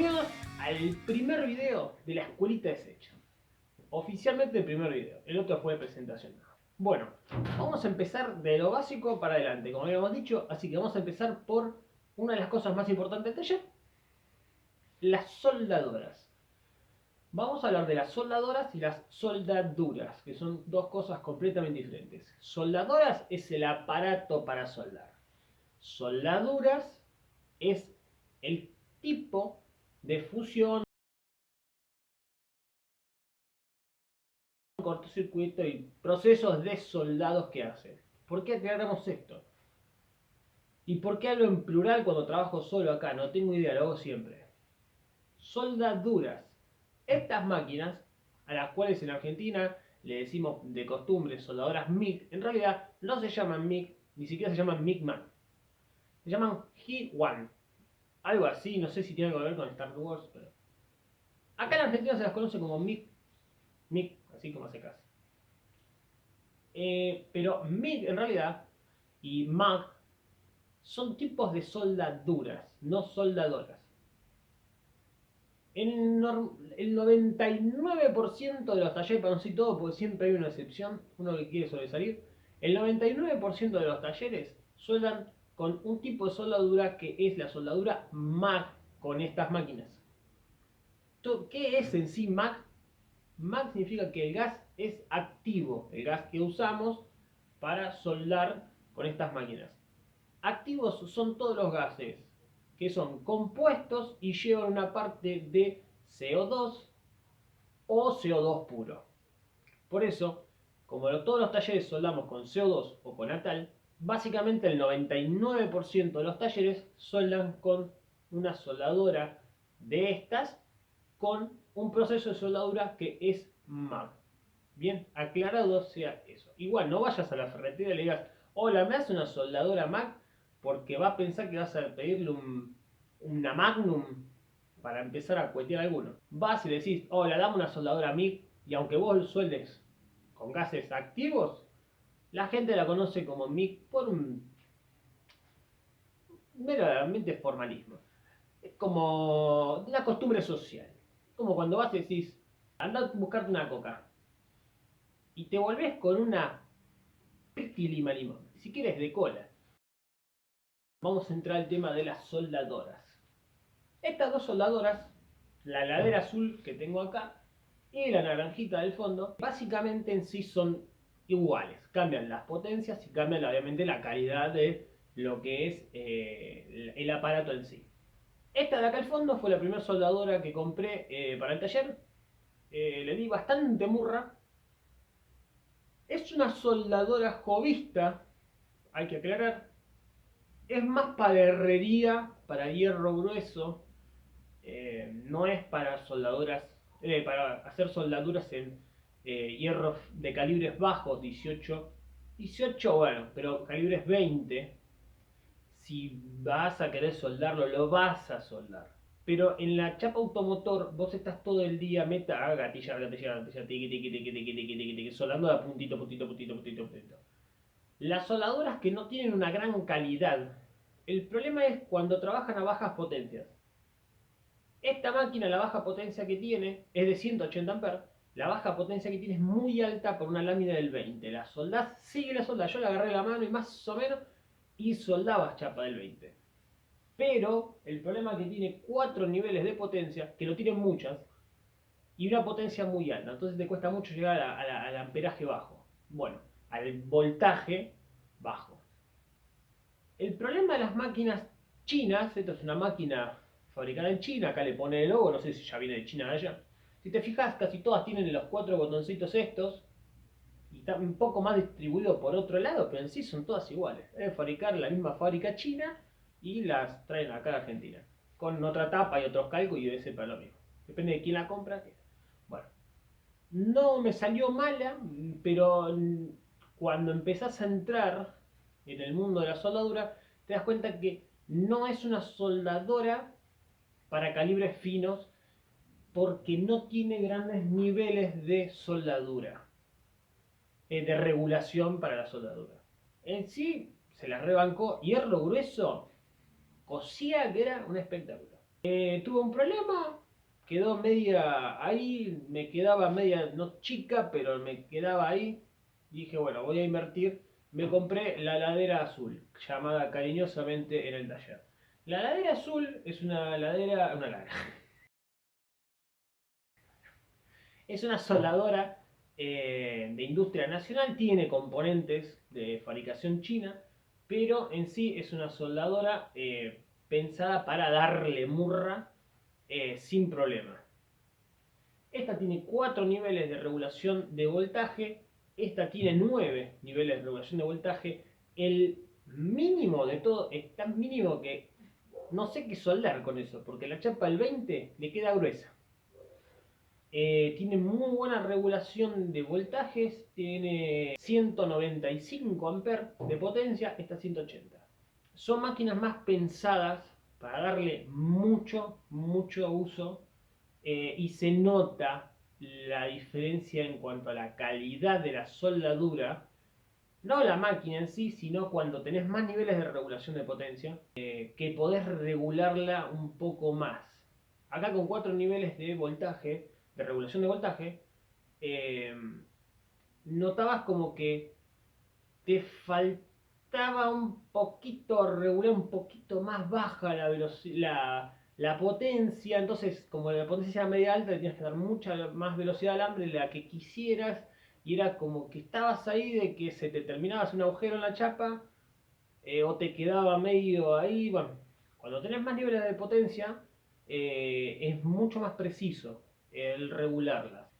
Bienvenidos al primer video de la escuelita de Sech. Oficialmente el primer video, el otro fue de presentación. Bueno, vamos a empezar de lo básico para adelante, como habíamos dicho, así que vamos a empezar por una de las cosas más importantes del taller, las soldadoras. Vamos a hablar de las soldadoras y las soldaduras, que son dos cosas completamente diferentes. Soldadoras es el aparato para soldar. Soldaduras es el tipo de fusión, cortocircuito y procesos de soldados que hacen. ¿Por qué aclaramos esto? ¿Y por qué hablo en plural cuando trabajo solo acá? No tengo idea, lo hago siempre. Soldaduras. Estas máquinas, a las cuales en Argentina le decimos de costumbre soldadoras MIG, en realidad no se llaman MIG, ni siquiera se llaman MIG-MAG. Se llaman He-1. Algo así, no sé si tiene algo que ver con Star Wars, pero... Acá en Argentina se las conoce como MIG, MIG, así como hace casi. Pero MIG en realidad y MAG son tipos de soldaduras, no soldadoras. El 99% de los talleres, para no decir todo, porque siempre hay una excepción, uno que quiere sobresalir, el 99% de los talleres sueldan con un tipo de soldadura que es la soldadura MAG con estas máquinas. ¿Qué es en sí MAG? MAG significa que el gas es activo, el gas que usamos para soldar con estas máquinas. Activos son todos los gases que son compuestos y llevan una parte de CO2 o CO2 puro. Por eso, como todos los talleres soldamos con CO2 o con ATAL, básicamente el 99% de los talleres soldan con una soldadora de estas con un proceso de soldadura que es MAG. Bien, aclarado sea eso. Igual, no vayas a la ferretera y le digas, hola, ¿me hace una soldadora MAG? Porque va a pensar que vas a pedirle una Magnum para empezar a cuetear alguno. Vas y le decís, hola, dame una soldadora MIG, y aunque vos sueldes con gases activos, la gente la conoce como MIG por un meramente formalismo. Es como una costumbre social. Como cuando vas y decís, anda a buscarte una coca. Y te volvés con una lima limón. Si quieres de cola. Vamos a entrar al tema de las soldadoras. Estas dos soldadoras, la heladera azul que tengo acá y la naranjita del fondo, básicamente en sí son iguales. Cambian las potencias y cambian obviamente la calidad de lo que es el aparato en sí. Esta de acá al fondo fue la primera soldadora que compré para el taller. Le di bastante murra. Es una soldadora jovista, hay que aclarar. Es más para herrería, para hierro grueso. No es para soldaduras, para hacer soldaduras en hierros de calibres bajos, 18 bueno, pero calibres 20. Si vas a querer soldarlo, lo vas a soldar. Pero en la chapa automotor, vos estás todo el día gatillar, tiqui, tiqui, tiqui, tiqui, tiqui, tiqui, tiqui, soldando a puntito, puntito, puntito, puntito, puntito. Las soldadoras que no tienen una gran calidad, el problema es cuando trabajan a bajas potencias. Esta máquina, la baja potencia que tiene, es de 180 amperes. La baja potencia que tiene es muy alta por una lámina del 20. La soldás, sigue la soldás. Yo la agarré la mano y más o menos, y soldabas chapa del 20. Pero el problema es que tiene 4 niveles de potencia, que no tienen muchas, y una potencia muy alta. Entonces te cuesta mucho llegar al amperaje bajo. Bueno, al voltaje bajo. El problema de las máquinas chinas, esto es una máquina fabricada en China, acá le pone el logo, no sé si ya viene de China de allá. Si te fijas, casi todas tienen los 4 botoncitos estos, y está un poco más distribuido por otro lado, pero en sí son todas iguales. Deben fabricar la misma fábrica china y las traen acá a Argentina. Con otra tapa y otros calcos y debe ser para lo mismo. Depende de quién la compra. Bueno, no me salió mala, pero cuando empezás a entrar en el mundo de la soldadura, te das cuenta que no es una soldadora para calibres finos porque no tiene grandes niveles de soldadura, de regulación para la soldadura. En sí, se la rebancó, hierro grueso, cosía que era un espectáculo. Tuve un problema, quedó media ahí, me quedaba media, no chica, pero me quedaba ahí. Dije, bueno, voy a invertir. Me compré la ladera azul, llamada cariñosamente en el taller. La ladera azul es es una soldadora de industria nacional, tiene componentes de fabricación china, pero en sí es una soldadora pensada para darle murra sin problema. Esta tiene 4 niveles de regulación de voltaje, esta tiene 9 niveles de regulación de voltaje. El mínimo de todo es tan mínimo que no sé qué soldar con eso, porque la chapa al 20 le queda gruesa. Tiene muy buena regulación de voltajes, tiene 195 amperes de potencia, esta 180. Son máquinas más pensadas para darle mucho uso y se nota la diferencia en cuanto a la calidad de la soldadura, no la máquina en sí, sino cuando tenés más niveles de regulación de potencia, que podés regularla un poco más. Acá con 4 niveles de voltaje, de regulación de voltaje, eh, notabas como que te faltaba un poquito, regular un poquito más baja la potencia, entonces como la potencia era media alta, tenías que dar mucha más velocidad al hambre, la que quisieras, y era como que estabas ahí de que se te terminaba un agujero en la chapa, o te quedaba medio ahí, bueno, cuando tenés más niveles de potencia, es mucho más preciso el regularlas.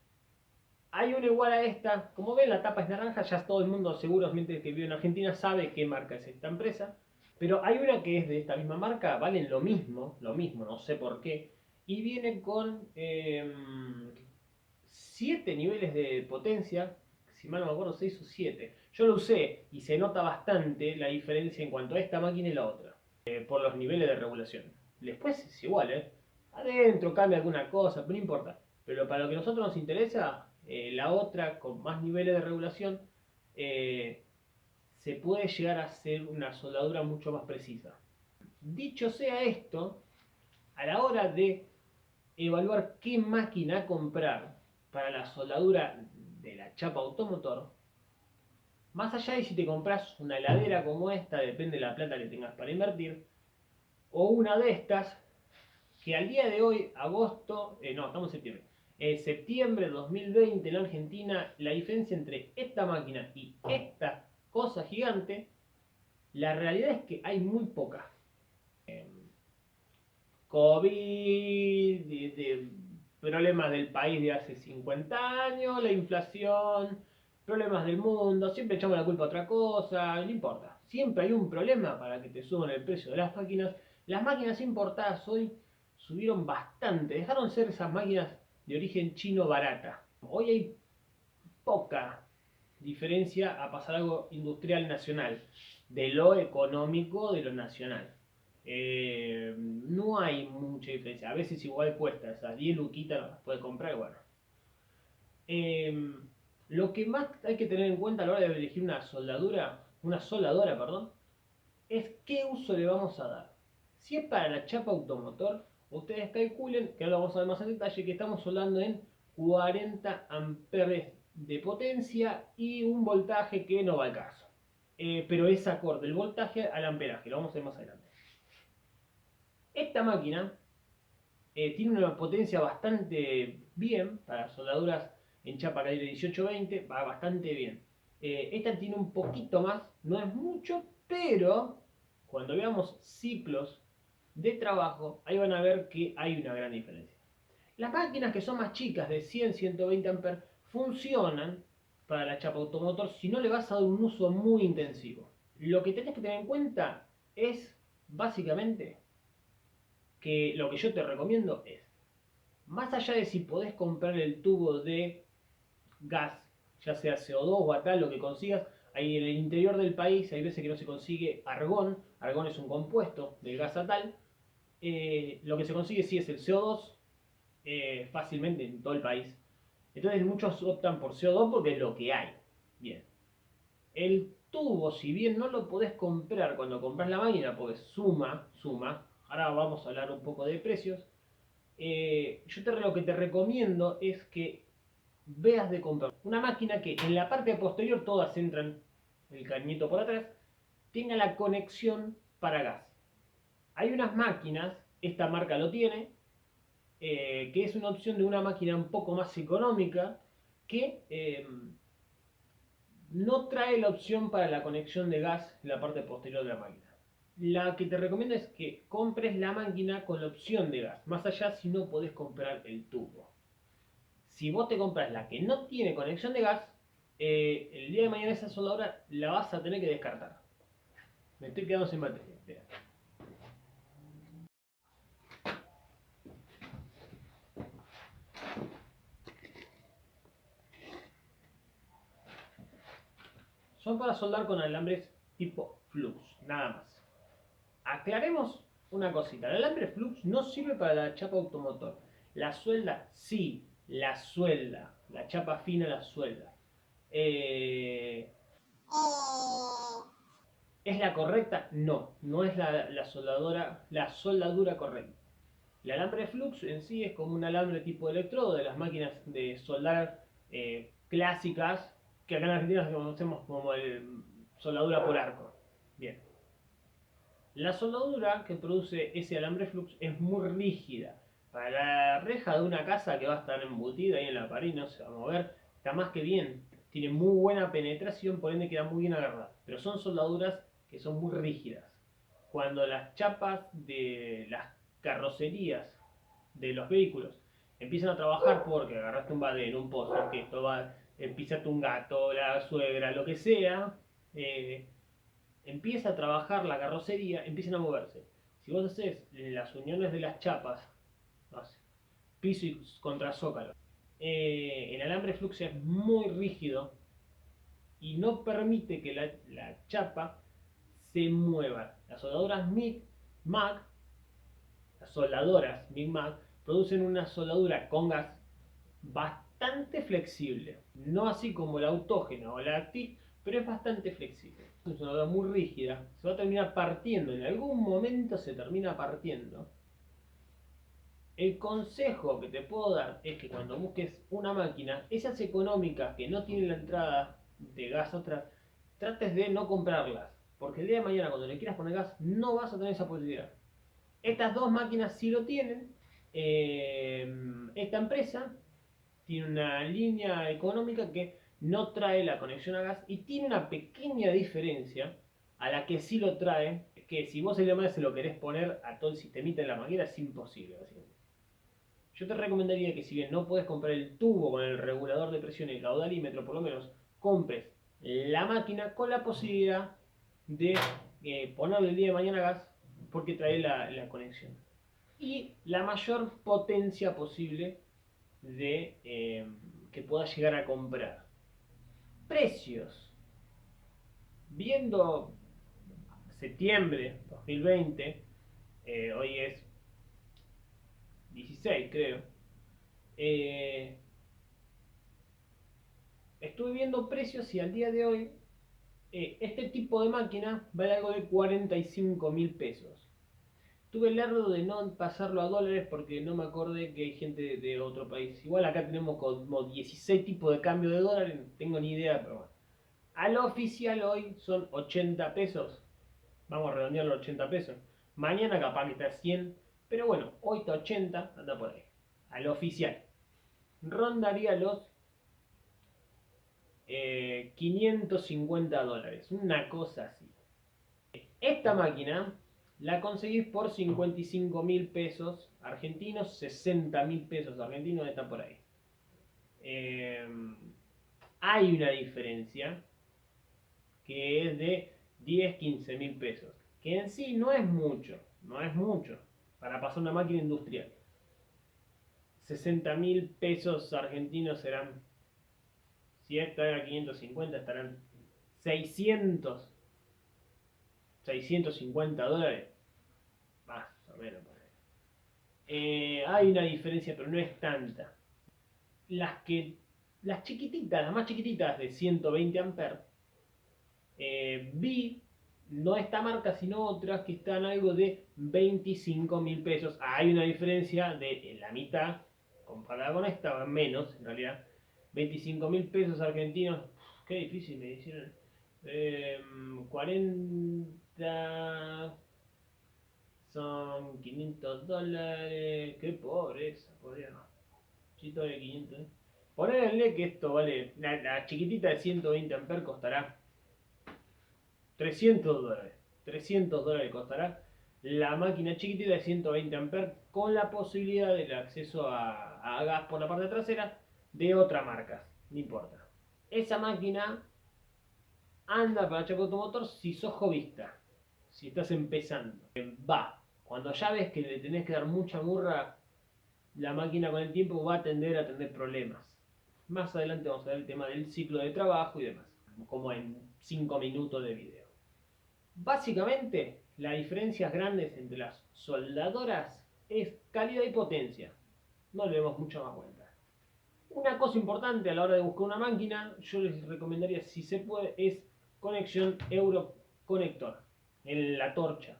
Hay una igual a esta, como ven la tapa es naranja, ya todo el mundo seguramente que vive en Argentina sabe qué marca es esta empresa, pero hay una que es de esta misma marca, valen lo mismo, no sé por qué, y viene con 7 niveles de potencia, si mal no me acuerdo 6 o 7. Yo lo usé y se nota bastante la diferencia en cuanto a esta máquina y la otra, por los niveles de regulación. Después es igual, adentro cambia alguna cosa, pero no importa. Pero para lo que a nosotros nos interesa, la otra con más niveles de regulación, eh, se puede llegar a hacer una soldadura mucho más precisa. Dicho sea esto, a la hora de evaluar qué máquina comprar para la soldadura de la chapa automotor, más allá de si te compras una heladera como esta, depende de la plata que tengas para invertir, o una de estas, que al día de hoy, agosto, no, estamos en septiembre, septiembre de 2020 en Argentina, la diferencia entre esta máquina y esta cosa gigante, la realidad es que hay muy poca. COVID, problemas del país de hace 50 años, la inflación, problemas del mundo, siempre echamos la culpa a otra cosa, no importa. Siempre hay un problema para que te suban el precio de las máquinas. Las máquinas importadas hoy subieron bastante, dejaron de ser esas máquinas de origen chino barata. Hoy hay poca diferencia a pasar algo industrial nacional, de lo económico de lo nacional. No hay mucha diferencia. A veces igual cuesta, esas 10 luquitas las puedes comprar y bueno. Eh, lo que más hay que tener en cuenta a la hora de elegir una soldadora, perdón, es qué uso le vamos a dar. Si es para la chapa automotor, ustedes calculen, que ahora vamos a ver más en detalle, que estamos soldando en 40 amperes de potencia y un voltaje que no va al caso. Pero es acorde el voltaje al amperaje, lo vamos a ver más adelante. Esta máquina tiene una potencia bastante bien para soldaduras en chapa calibre 18-20, va bastante bien. Esta tiene un poquito más, no es mucho, pero cuando veamos ciclos de trabajo, ahí van a ver que hay una gran diferencia. Las máquinas que son más chicas, de 100-120 amperes, funcionan para la chapa automotor si no le vas a dar un uso muy intensivo. Lo que tenés que tener en cuenta es, básicamente, que lo que yo te recomiendo es, más allá de si podés comprar el tubo de gas, ya sea CO2 o a tal, lo que consigas, ahí en el interior del país hay veces que no se consigue argón, argón es un compuesto del gas atal, lo que se consigue sí es el CO2 fácilmente en todo el país. Entonces muchos optan por CO2 porque es lo que hay. Bien. El tubo, si bien no lo podés comprar cuando compras la máquina, porque suma, ahora vamos a hablar un poco de precios. Lo que te recomiendo es que veas de comprar una máquina que en la parte posterior todas entran el cañito por atrás, tenga la conexión para gas. Hay unas máquinas, esta marca lo tiene, que es una opción de una máquina un poco más económica que no trae la opción para la conexión de gas en la parte posterior de la máquina. La que te recomiendo es que compres la máquina con la opción de gas, más allá si no podés comprar el tubo. Si vos te compras la que no tiene conexión de gas, el día de mañana esa soldadura la vas a tener que descartar. Me estoy quedando sin batería. Espera. Son para soldar con alambres tipo flux, nada más. Aclaremos una cosita. El alambre flux no sirve para la chapa automotor. La suelda, sí, la suelda. La chapa fina la suelda. Eh, ¿Es la correcta? No, no es la soldadura correcta. El alambre flux en sí es como un alambre tipo electrodo de las máquinas de soldar clásicas, que acá en Argentina conocemos como el soldadura por arco. Bien. La soldadura que produce ese alambre flux es muy rígida. Para la reja de una casa que va a estar embutida ahí en la pared y no se va a mover, está más que bien. Tiene muy buena penetración, por ende queda muy bien agarrada. Pero son soldaduras que son muy rígidas. Cuando las chapas de las carrocerías de los vehículos empiezan a trabajar porque agarraste un badén, un pozo, que esto va, pisaste un gato, la suegra, lo que sea, empieza a trabajar la carrocería, empiezan a moverse. Si vos haces las uniones de las chapas, no sé, piso y contra zócalo, el alambre flux es muy rígido y no permite que la chapa se mueva. Las soldadoras MIG-MAG, las soldadoras MIG-MAG, producen una soldadura con gas bastante flexible. No así como la autógena o la activ, pero es bastante flexible. Es una soldadura muy rígida, se va a terminar partiendo, en algún momento se termina partiendo. El consejo que te puedo dar es que cuando busques una máquina, esas económicas que no tienen la entrada de gas atrás, trates de no comprarlas. Porque el día de mañana cuando le quieras poner gas, no vas a tener esa posibilidad. Estas dos máquinas sí lo tienen. Esta empresa tiene una línea económica que no trae la conexión a gas y tiene una pequeña diferencia a la que sí lo trae, que si vos el día de mañana se lo querés poner a todo el sistemita de la máquina es imposible. Yo te recomendaría que si bien no puedes comprar el tubo con el regulador de presión y el caudalímetro, por lo menos compres la máquina con la posibilidad de ponerle el día de mañana gas porque trae la conexión. Y la mayor potencia posible de que puedas llegar a comprar. Precios. Viendo septiembre 2020, hoy es 16 creo, eh, estuve viendo precios y al día de hoy este tipo de máquina vale algo de 45.000 pesos. Tuve el error de no pasarlo a dólares porque no me acordé que hay gente de otro país. Igual acá tenemos como 16 tipos de cambio de dólares, no tengo ni idea, pero bueno. A lo oficial hoy son 80 pesos. Vamos a redondearlo a 80 pesos. Mañana capaz que está a 100, pero bueno, hoy está 80, anda por ahí. A lo oficial. Rondaría los 550 dólares, una cosa así. Esta máquina la conseguís por 55.000 pesos argentinos, 60.000 pesos argentinos, está por ahí. Eh, Hay una diferencia que es de 10-15.000 pesos, que en sí no es mucho, no es mucho para pasar una máquina industrial. 60.000 pesos argentinos serán, si esta era 550, estarán 650 dólares, más o menos. Hay una diferencia, pero no es tanta. Las chiquititas, las más chiquititas de 120 amperes, vi No esta marca, sino otras que están algo de 25.000 pesos. Hay una diferencia de la mitad, comparada con esta, menos en realidad. 25.000 pesos argentinos. Qué difícil me hicieron. 40 son 500 dólares. Qué pobreza, por Dios. Chito de 500. Ponerle que esto vale. La chiquitita de 120 amperes costará 300 dólares. 300 dólares costará la máquina chiquitita de 120 amperes con la posibilidad del acceso a gas por la parte trasera de otra marca. No importa. Esa máquina anda para Chaco Automotor si sos jovista. Si estás empezando. Va. Cuando ya ves que le tenés que dar mucha murra, la máquina con el tiempo va a tender a tener problemas. Más adelante vamos a ver el tema del ciclo de trabajo y demás. Como en 5 minutos de video. Básicamente, las diferencias grandes entre las soldadoras es calidad y potencia. No le demos mucha más vuelta. Una cosa importante a la hora de buscar una máquina, yo les recomendaría, si se puede, es conexión Euroconector, en la torcha.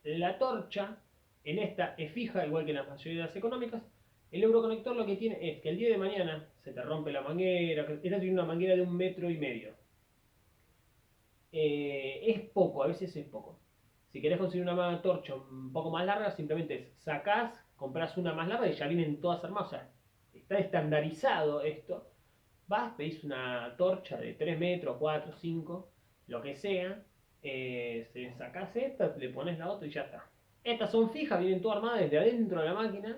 La torcha, en esta, es fija, igual que en las mayorías económicas. El Euroconector lo que tiene es que el día de mañana se te rompe la manguera, esta tiene una manguera de 1,5 metros. Es poco, a veces es poco. Si querés conseguir una torcha un poco más larga, simplemente sacás, compras una más larga y ya vienen todas armadas. O sea, está estandarizado esto. Vas, pedís una torcha de 3 metros, 4, 5, lo que sea. Sacás esta, le pones la otra y ya está. Estas son fijas, vienen todas armadas desde adentro de la máquina.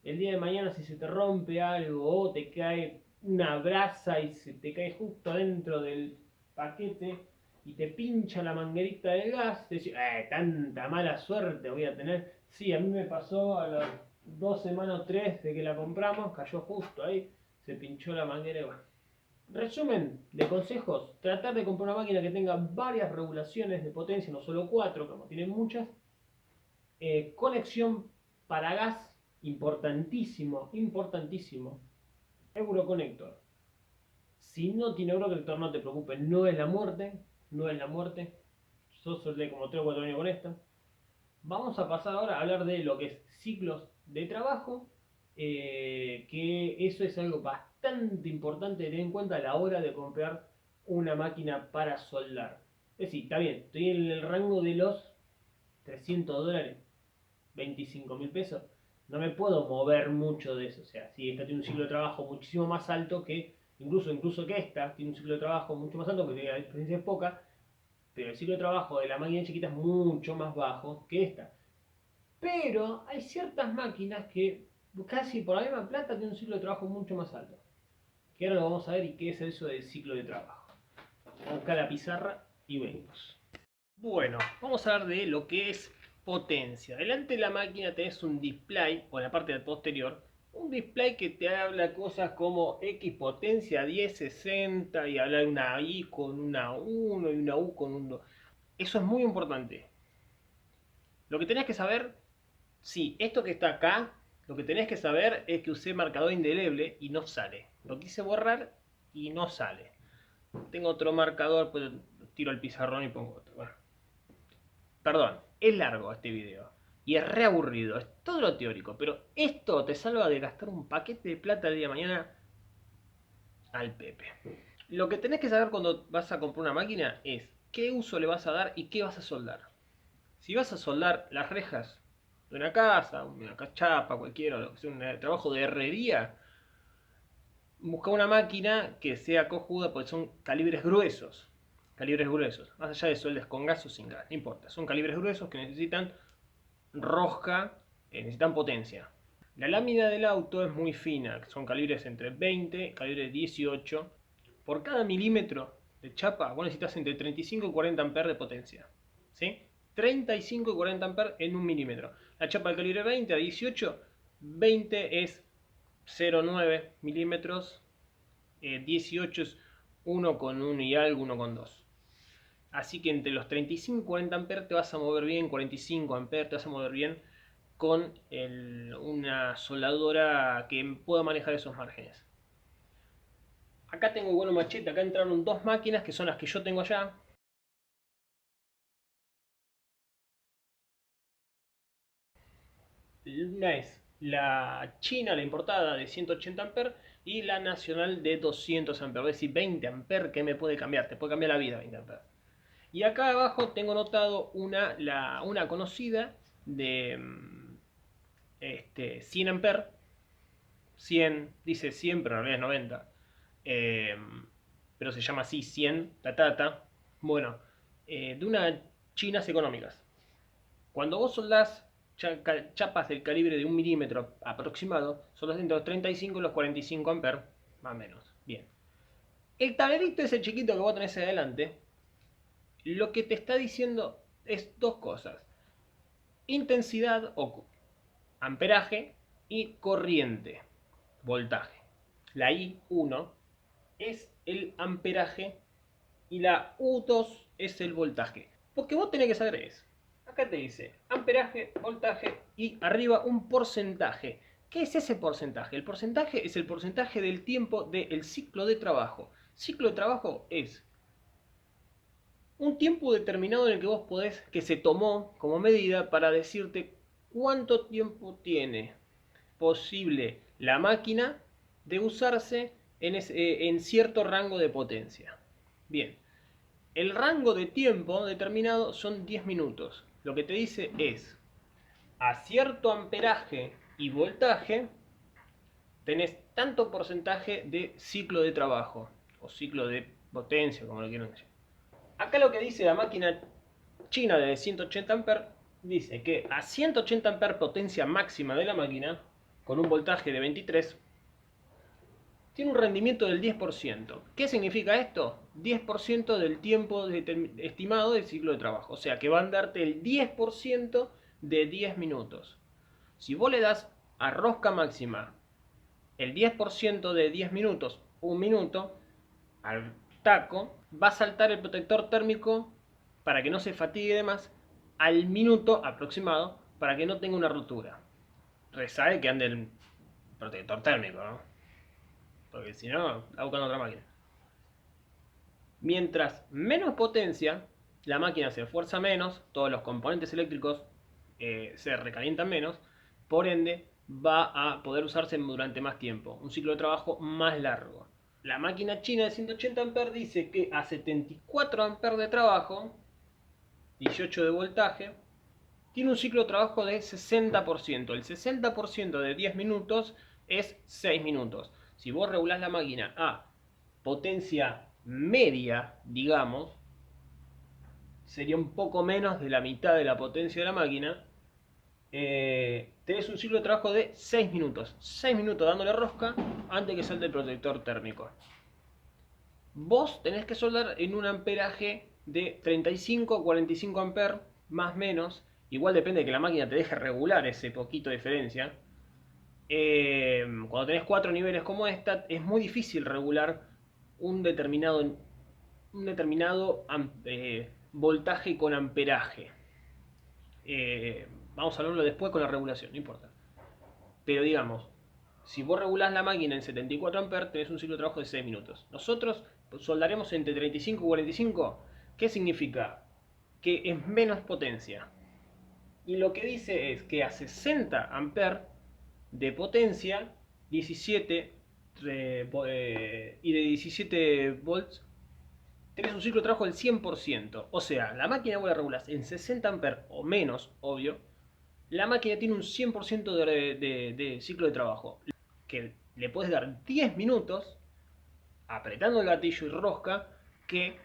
El día de mañana, si se te rompe algo o te cae una brasa y se te cae justo adentro del paquete y te pincha la manguerita del gas, te decís, tanta mala suerte voy a tener. Sí, a mí me pasó a las 2 semanas o 3 de que la compramos, cayó justo ahí, se pinchó la manguera y bueno. Resumen de consejos, tratar de comprar una máquina que tenga varias regulaciones de potencia, no solo 4, como tienen muchas. Conexión para gas, importantísimo, importantísimo. Euroconector. Si no tiene Euroconector, no te preocupes, no es la muerte, no es la muerte. Yo soldé como 3 o 4 años con esta. Vamos a pasar ahora a hablar de lo que es ciclos de trabajo, que eso es algo bastante importante de tener en cuenta a la hora de comprar una máquina para soldar. Es decir, está bien, estoy en el rango de los 300 dólares, 25.000 pesos. No me puedo mover mucho de eso. O sea, si esta tiene un ciclo de trabajo muchísimo más alto que, incluso que esta, tiene un ciclo de trabajo mucho más alto, porque la diferencia es poca, pero el ciclo de trabajo de la máquina chiquita es mucho más bajo que esta. Pero hay ciertas máquinas que casi por la misma plata tienen un ciclo de trabajo mucho más alto. Que ahora lo vamos a ver y qué es eso del ciclo de trabajo. Vamos a buscar la pizarra y vemos. Bueno, vamos a hablar de lo que es potencia. Delante de la máquina tenés un display, o en la parte posterior, un display que te habla cosas como X potencia 1060 y habla de una I con una 1 y una U con un 2. Eso es muy importante. Lo que tenés que saber, sí, esto que está acá, lo que tenés que saber es que usé marcador indeleble y no sale. Lo quise borrar y no sale. Tengo otro marcador, pues tiro el pizarrón y pongo otro. Bueno. Perdón, es largo este video. Y es re aburrido, es todo lo teórico. Pero esto te salva de gastar un paquete de plata el día de mañana al Pepe. Lo que tenés que saber cuando vas a comprar una máquina es qué uso le vas a dar y qué vas a soldar. Si vas a soldar las rejas de una casa, una chapa, cualquiera, lo que sea, un trabajo de herrería, busca una máquina que sea cojuda porque son calibres gruesos. Calibres gruesos. Más allá de sueldes con gas o sin gas, no importa. Son calibres gruesos que necesitan rosca, necesitan potencia. La lámina del auto es muy fina, son calibres entre 20 y calibres 18. Por cada milímetro de chapa, vos necesitas entre 35 y 40 amperes de potencia. ¿Sí? 35 y 40 amperes en un milímetro. La chapa del calibre 20 a 18, 20 es 0,9 milímetros, 18 es 1,1 y algo, 1,2. Así que entre los 35 y 40 amperes te vas a mover bien, 45 amperes te vas a mover bien con una soldadora que pueda manejar esos márgenes. Acá tengo bueno machete, acá entraron dos máquinas que son las que yo tengo allá. Una es la china, la importada de 180 amperes y la nacional de 200 amperes. Es decir, 20 amperes, ¿qué me puede cambiar? Te puede cambiar la vida 20 amperes. Y acá abajo tengo notado una conocida de 100 amperes. 100, dice 100, pero en realidad es 90. Eh, pero se llama así 100, ta. Bueno, de unas chinas económicas. Cuando vos soldás chapas del calibre de 1 milímetro aproximado, soldás entre los 35 y los 45 amperes, más o menos. Bien. El tablerito ese chiquito que vos tenés adelante, lo que te está diciendo es dos cosas. Intensidad o amperaje y corriente, voltaje. La I1 es el amperaje y la U2 es el voltaje. Porque vos tenés que saber es, acá te dice amperaje, voltaje y arriba un porcentaje. ¿Qué es ese porcentaje? El porcentaje es el porcentaje del tiempo del ciclo de trabajo. Ciclo de trabajo es un tiempo determinado en el que vos podés, que se tomó como medida para decirte cuánto tiempo tiene posible la máquina de usarse en cierto rango de potencia. Bien, el rango de tiempo determinado son 10 minutos. Lo que te dice es, a cierto amperaje y voltaje, tenés tanto porcentaje de ciclo de trabajo, o ciclo de potencia, como lo quieran decir. Acá lo que dice la máquina china de 180 amperes, dice que a 180 amperes potencia máxima de la máquina, con un voltaje de 23, tiene un rendimiento del 10%. ¿Qué significa esto? 10% del tiempo estimado del ciclo de trabajo. O sea que va a darte el 10% de 10 minutos. Si vos le das a rosca máxima el 10% de 10 minutos, un minuto, al taco, va a saltar el protector térmico para que no se fatigue de más al minuto aproximado para que no tenga una rotura. Resabe que ande el protector térmico, ¿no? Porque si no, está buscando otra máquina. Mientras menos potencia, la máquina se esfuerza menos, todos los componentes eléctricos se recalientan menos, por ende va a poder usarse durante más tiempo, un ciclo de trabajo más largo. La máquina china de 180 amperes dice que a 74 amperes de trabajo, 18 de voltaje, tiene un ciclo de trabajo de 60%. El 60% de 10 minutos es 6 minutos. Si vos regulás la máquina a potencia media, digamos, sería un poco menos de la mitad de la potencia de la máquina, tenés un ciclo de trabajo de 6 minutos. 6 minutos dándole rosca antes que salte el protector térmico. Vos tenés que soldar en un amperaje de 35 a 45 amperes, más o menos. Igual depende de que la máquina te deje regular ese poquito de diferencia. Cuando tenés 4 niveles como esta, es muy difícil regular un determinado voltaje con amperaje. Vamos a hablarlo después con la regulación, no importa. Pero digamos, si vos regulás la máquina en 74 amperes, tenés un ciclo de trabajo de 6 minutos. Nosotros soldaremos entre 35 y 45. ¿Qué significa? Que es menos potencia. Y lo que dice es que a 60 amperes de potencia, 17 y de 17 volts, tenés un ciclo de trabajo del 100%. O sea, la máquina vos la regulás en 60 amperes o menos, obvio. La máquina tiene un 100% de ciclo de trabajo. Que le puedes dar 10 minutos apretando el gatillo y rosca que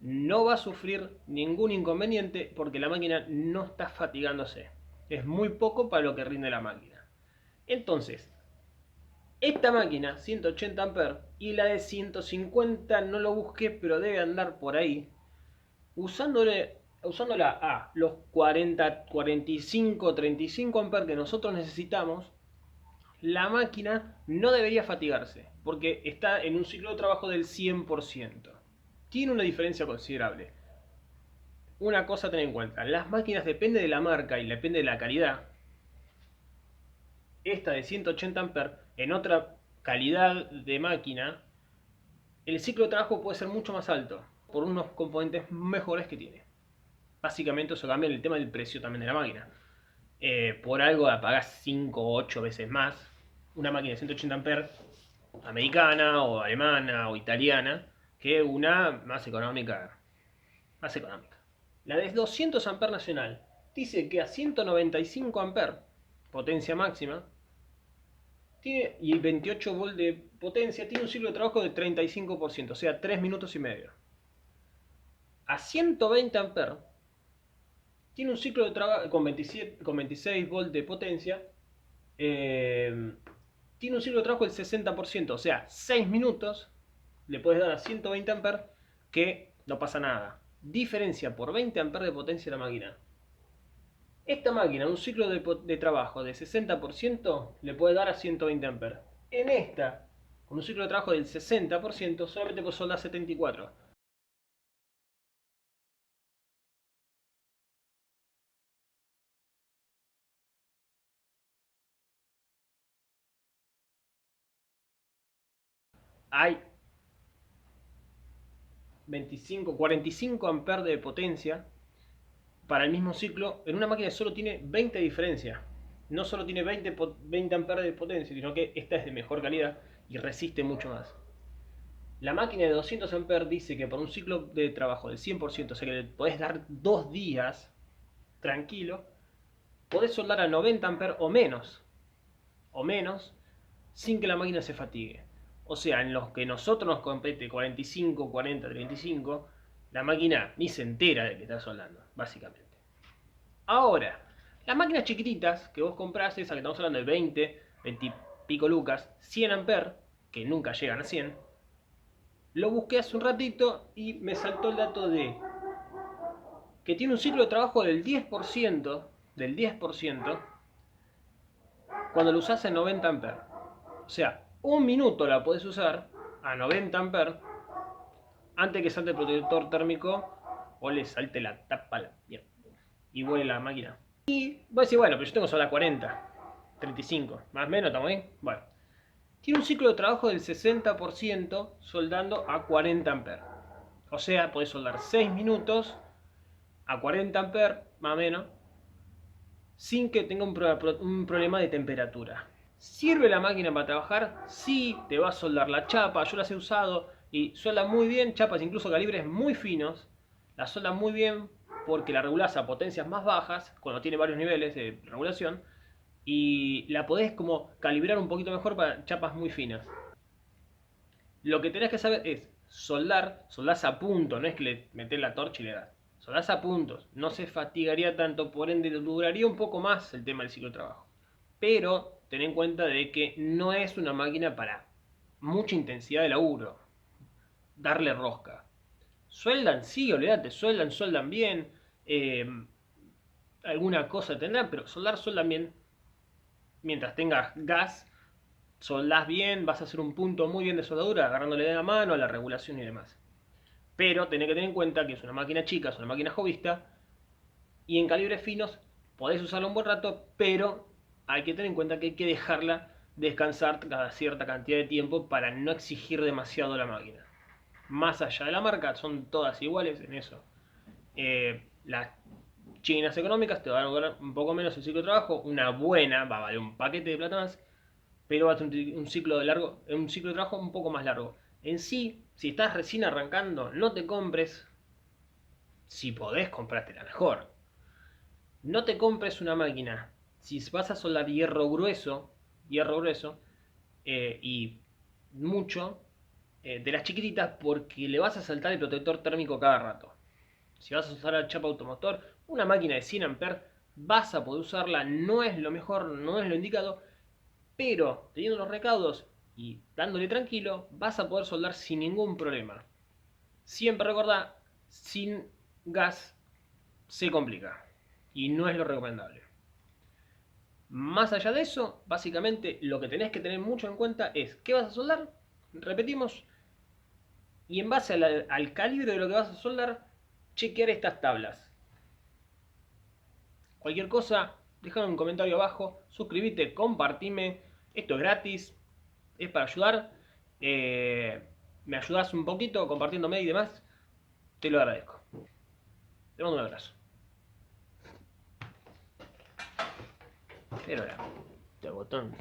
no va a sufrir ningún inconveniente porque la máquina no está fatigándose. Es muy poco para lo que rinde la máquina. Entonces, esta máquina, 180 amperes, y la de 150 no lo busqué, pero debe andar por ahí, usándola a los 40, 45, 35 amperes que nosotros necesitamos, la máquina no debería fatigarse, porque está en un ciclo de trabajo del 100%. Tiene una diferencia considerable. Una cosa a tener en cuenta, las máquinas depende de la marca y depende de la calidad. Esta de 180 amperes, en otra calidad de máquina, el ciclo de trabajo puede ser mucho más alto, por unos componentes mejores que tiene. Básicamente eso cambia el tema del precio también de la máquina. Por algo la pagás 5 o 8 veces más. Una máquina de 180 amperes americana o alemana o italiana que una más económica. Más económica. La de 200 amperes nacional dice que a 195 amperes, potencia máxima, tiene, y 28 volt de potencia, tiene un ciclo de trabajo de 35%, o sea, 3 minutos y medio. A 120 amperes, tiene un ciclo de trabajo con 26 volt de potencia, tiene un ciclo de trabajo del 60%, o sea, 6 minutos le puedes dar a 120 amperes que no pasa nada. Diferencia por 20 amperes de potencia de la máquina. Esta máquina, un ciclo de trabajo de 60% le puede dar a 120 amperes. En esta, con un ciclo de trabajo del 60%, solamente puede soldar 74. Hay 25, 45 amperes de potencia para el mismo ciclo en una máquina que solo tiene 20 de diferencia. No solo tiene 20 amperes de potencia, sino que esta es de mejor calidad y resiste mucho más. La máquina de 200 amperes dice que por un ciclo de trabajo del 100%, o sea que le podés dar 2 días tranquilo, podés soldar a 90 amperes o menos, sin que la máquina se fatigue. O sea, en los que nosotros nos compete 45, 40, 35, la máquina ni se entera de que está soldando, básicamente. Ahora, las máquinas chiquititas que vos comprás, esa que estamos hablando de 20, 20 y pico lucas, 100 amperes, que nunca llegan a 100, lo busqué hace un ratito y me saltó el dato de que tiene un ciclo de trabajo del 10%, cuando lo usás en 90 amperes. O sea, un minuto la podés usar a 90 amperes antes que salte el protector térmico o le salte la tapa la mierda y vuele la máquina. Y voy a decir, bueno, pero yo tengo sola 40, 35, más o menos, ¿estamos ahí? Bueno, tiene un ciclo de trabajo del 60% soldando a 40 amperes. O sea, podés soldar 6 minutos a 40 amperes, más o menos, sin que tenga un problema de temperatura. ¿Sirve la máquina para trabajar? Sí, te va a soldar la chapa, yo las he usado y solda muy bien, chapas incluso calibres muy finos, la solda muy bien porque la regulás a potencias más bajas, cuando tiene varios niveles de regulación, y la podés como calibrar un poquito mejor para chapas muy finas. Lo que tenés que saber es soldás a punto, no es que le metés la torcha y le das. Soldás a puntos, no se fatigaría tanto, por ende duraría un poco más el tema del ciclo de trabajo. Pero ten en cuenta de que no es una máquina para mucha intensidad de laburo, darle rosca. Sueldan, sí, olvídate, sueldan bien, eh, alguna cosa tendrán, pero sueldan bien. Mientras tengas gas, soldás bien, vas a hacer un punto muy bien de soldadura, agarrándole de la mano a la regulación y demás. Pero tenés que tener en cuenta que es una máquina chica, es una máquina jovista, y en calibres finos podés usarla un buen rato, pero hay que tener en cuenta que hay que dejarla descansar cada cierta cantidad de tiempo para no exigir demasiado la máquina. Más allá de la marca, son todas iguales en eso. Las chinas económicas te van a durar un poco menos el ciclo de trabajo, una buena va a valer un paquete de plata más, pero va a tener un ciclo de trabajo un poco más largo. En sí, si estás recién arrancando, no te compres, si podés, comprátela mejor. No te compres una máquina. Si vas a soldar hierro grueso y mucho, de las chiquititas, porque le vas a saltar el protector térmico cada rato. Si vas a usar la chapa automotor, una máquina de 100 amperes, vas a poder usarla, no es lo mejor, no es lo indicado, pero teniendo los recaudos y dándole tranquilo, vas a poder soldar sin ningún problema. Siempre recordá, sin gas se complica y no es lo recomendable. Más allá de eso, básicamente lo que tenés que tener mucho en cuenta es qué vas a soldar, repetimos, y en base al calibre de lo que vas a soldar, chequear estas tablas. Cualquier cosa, déjame un comentario abajo, suscríbete, compartime, esto es gratis, es para ayudar, me ayudas un poquito compartiéndome y demás, te lo agradezco. Te mando un abrazo. Pero el botón